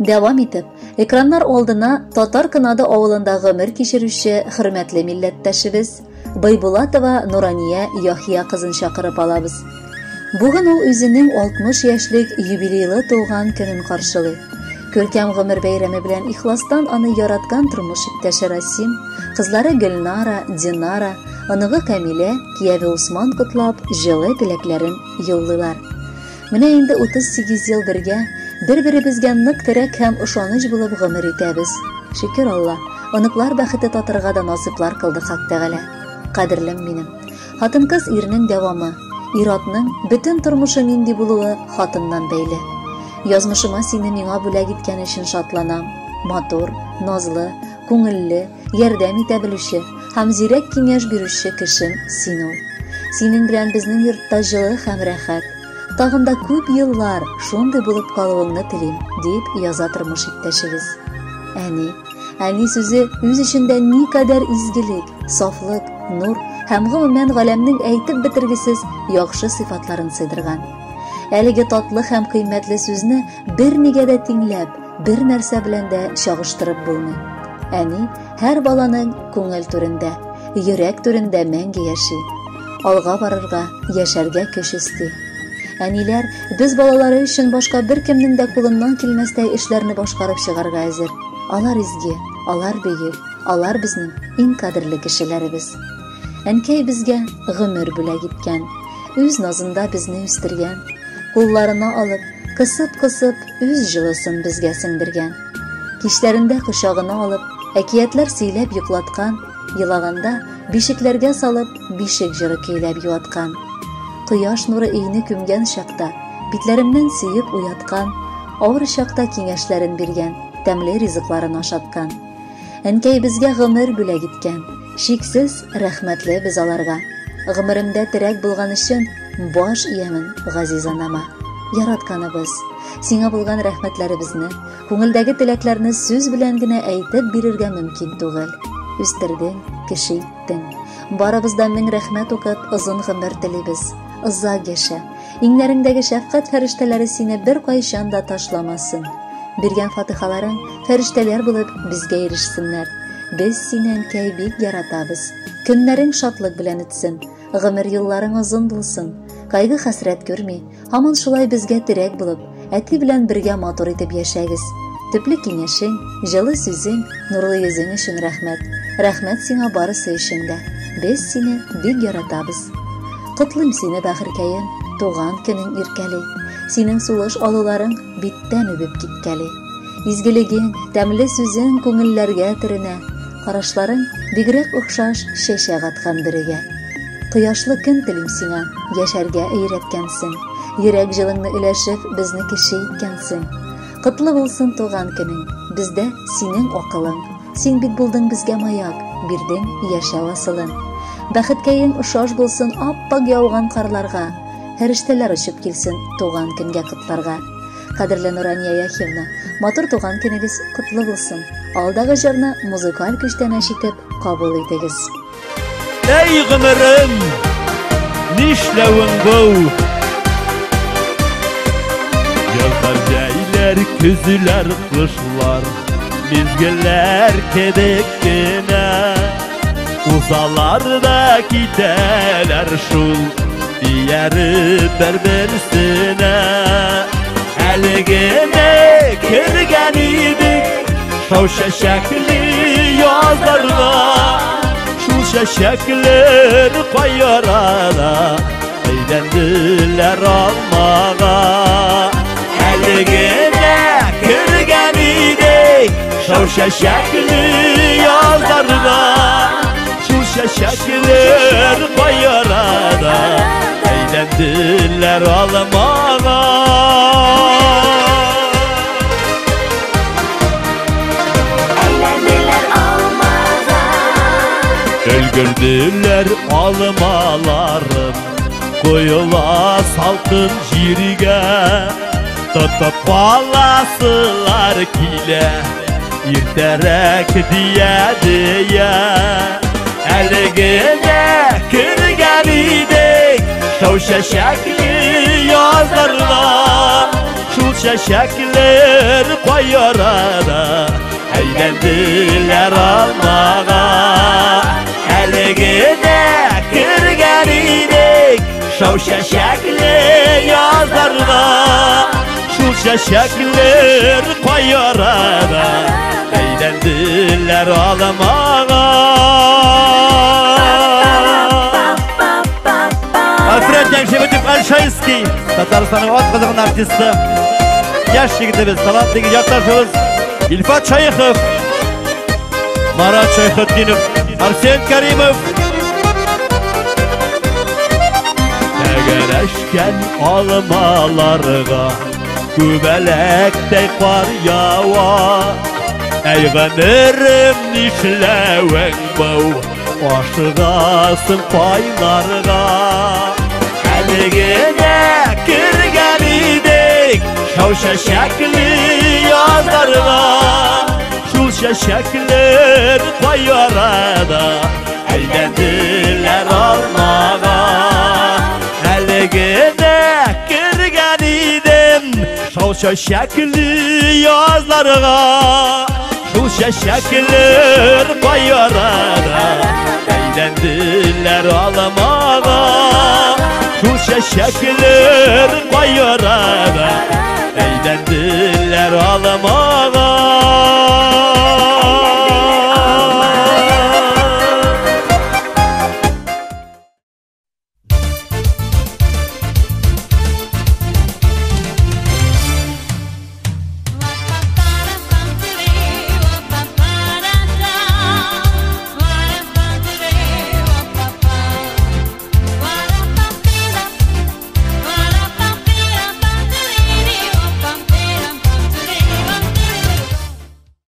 Дәвам итеп, экраннар алдына Татар Кынады авылында гомер кичерүче хөрмәтле милләттәшебез Байбулатова Нурания Яхья кызын чакырып алабыз. Бүген ул үзенең 60 яшьлек юбилейлы туган көнен каршылый. Көркәм гомер бәйрәме белән ихластан аны яраткан тормыш иптәше Расим, кызлары Гөлнара, Динара, оныгы Камилә, кияве Усман котлап, җылы теләкләрен юллыйлар. Менә инде 38 ел бергә, бер-беребезгә нык терәк һәм ышаныч булып гомер итәбез. Шөкер Алла, оныклар бәхете татырга да насыйплар кылды Хак Тәгалә. Кадерлем минем, хатын-кыз ирнең дәвамы, ир-атның бөтен тормышы нинди булуы хатыннан бәйле. Язмышыма сине миңа бүләк иткән өчен шатланам. Матур, назлы, күңелле, ярдәм итә белүче һәм зирәк киңәш бирүче кешем син ул. Синең белән безнең йортта җылы һәм рәхәт, тагын да күп еллар шундый булып калуыңны телим, дип яза тормыш иптәшегез. Әни сүзе үз эчендә никадәр изгелек, сафлык, нур һәм гомумән галәмнең әйтеп бетергесез яхшы сыйфатларын сыйдырган. Әлеге татлы һәм кыйммәтле сүзне бернигә дә тиңләп, бер нәрсә белән дә чагыштырып булмый. Әни һәр баланың күңел түрендә, йөрәк түрендә мәңге яши. Алга барырга, яшәргә көч исти. Әниләр без балалары өчен башка беркемнең дә кулыннан килмәстәй эшләрне башкарып чыгарга әзер. Алар изге, алар бөек, алар безнең иң кадерле кешеләребез. Әнкәй безгә гомер бүләк иткән, үз назында безне үстергән, кулларына алып, кысып-кысып үз җылысын безгә сеңдергән. Кичләрендә кочагына алып, әкиятләр сөйләп йоклаткан, елаганда бишекләргә салып, бишек җыры көйләп юаткан. Кояш нуры өйне күмгән чакта, битләремнән сөеп уяткан, авыр чакта киңәшләрен биргән, тәмле ризыкларын ашаткан. Әнкәй безгә гомер бүләк иткән, шиксез рәхмәтле без аларга. Гомеремдә терәк булган өчен баш иямин газиз анама. Яратканыбыз, сиңа булган рәхмәтләребезне, күңелдәге теләкләрне сүз белән генә әйтеп бирергә мөмкин түгел. Үстердең, кеше иттең. Барыбыздан мең рәхмәт укып, озын гомер телибез. Озак яшә. Иңнәреңдәге шәфкать фәрештәләре сине бер кайчан да ташламасын. Биргән фатихаларың фәрештәләр булып безгә ирешсеннәр. Без сине әнкәй бик яратабыз. Көннәрең шатлык белән үтсен. Гомер юлларың озын булсын. Кайгы хәсрәт күрми, һаман шулай безгә терәк булып, әти белән бергә матур итеп яшәгез. Төпле киңәшең, җылы сүзең, нурлы йөзең өчен рәхмәт. Рәхмәт сиңа барысы өчен дә. Без сине бик яратабыз. Котлыйм сине бәхеркәем, туган көнең иркәли. Синең сулыш алуларың биттән үбеп киткәли. Изгелегең, тәмле сүзең күңелләргә төренә. Карашларың бигрәк охшаш чәчәк аткан бирегә. Кояшлы көн телим сиңа, яшәргә өйрәткәнсең. Йөрәк җылыңны өләшеп, безне кеше иткәнсең. Котлы булсын туган көнең, бездә синең акылың. Син бит булдың безгә маяк, бирдең яшәү асылын. Бәхеткәең ошаш булсын аппак яуган карларга. Фәрештәләр очып килсен туган көнгә котларга. Кадерле Нурания Яхьевна, матур туган көнегез котлы булсын. Алдагы җырны музыкаль көчтән ишетеп кабул итегез. Ey гомерем, нишләвең бу? Ялгар җәйләр, көзләр, кышлар, мизгелләр кебек кенә. Узалар да китәләр шул, ияреп бер-берсенә. Әлегенә кергән идек, шау-шәшәкле язларга. Çiçekler kayarada eğlendiler almağa. Elgine kırgan idik şav şeşekli yazlarda. Çiçekler kayarada eğlendiler almağa. Öldürdüler almalarım, koyula salkın jirige. Tutup alasılar kile, irterek diye. Elgine kırgan idik, şav şeşekli yazlarla. şeşekler koyarada eğlendiler almağa. Eligine kirgen idik şov şeşekli yazlarına. Şu şeşekler koyarada eğlendiler almağa. Alfred Gençevetip Alşayski, Tataristan'ın ot kızının artisti. Yaş yigitimiz, talantlı yaklaşıyoruz. İlfat Çayıkov, Marat Çayıkotdinov, Arsen Karimov. Tegereşken almalarga Gübelekte kar yava. Eyganirim nişleven bu aşıgasın paylarga. Eligine kirgen idik şov şeşekli yazlarga. Şu şeşekler koyarada eğlendiler almağa. Eligine kirgen idim şov şeşekli yazlarga. Şu şeşekler koyarada eğlendiler almağa. Şu şeşekler koyarada eğlendiler almağa.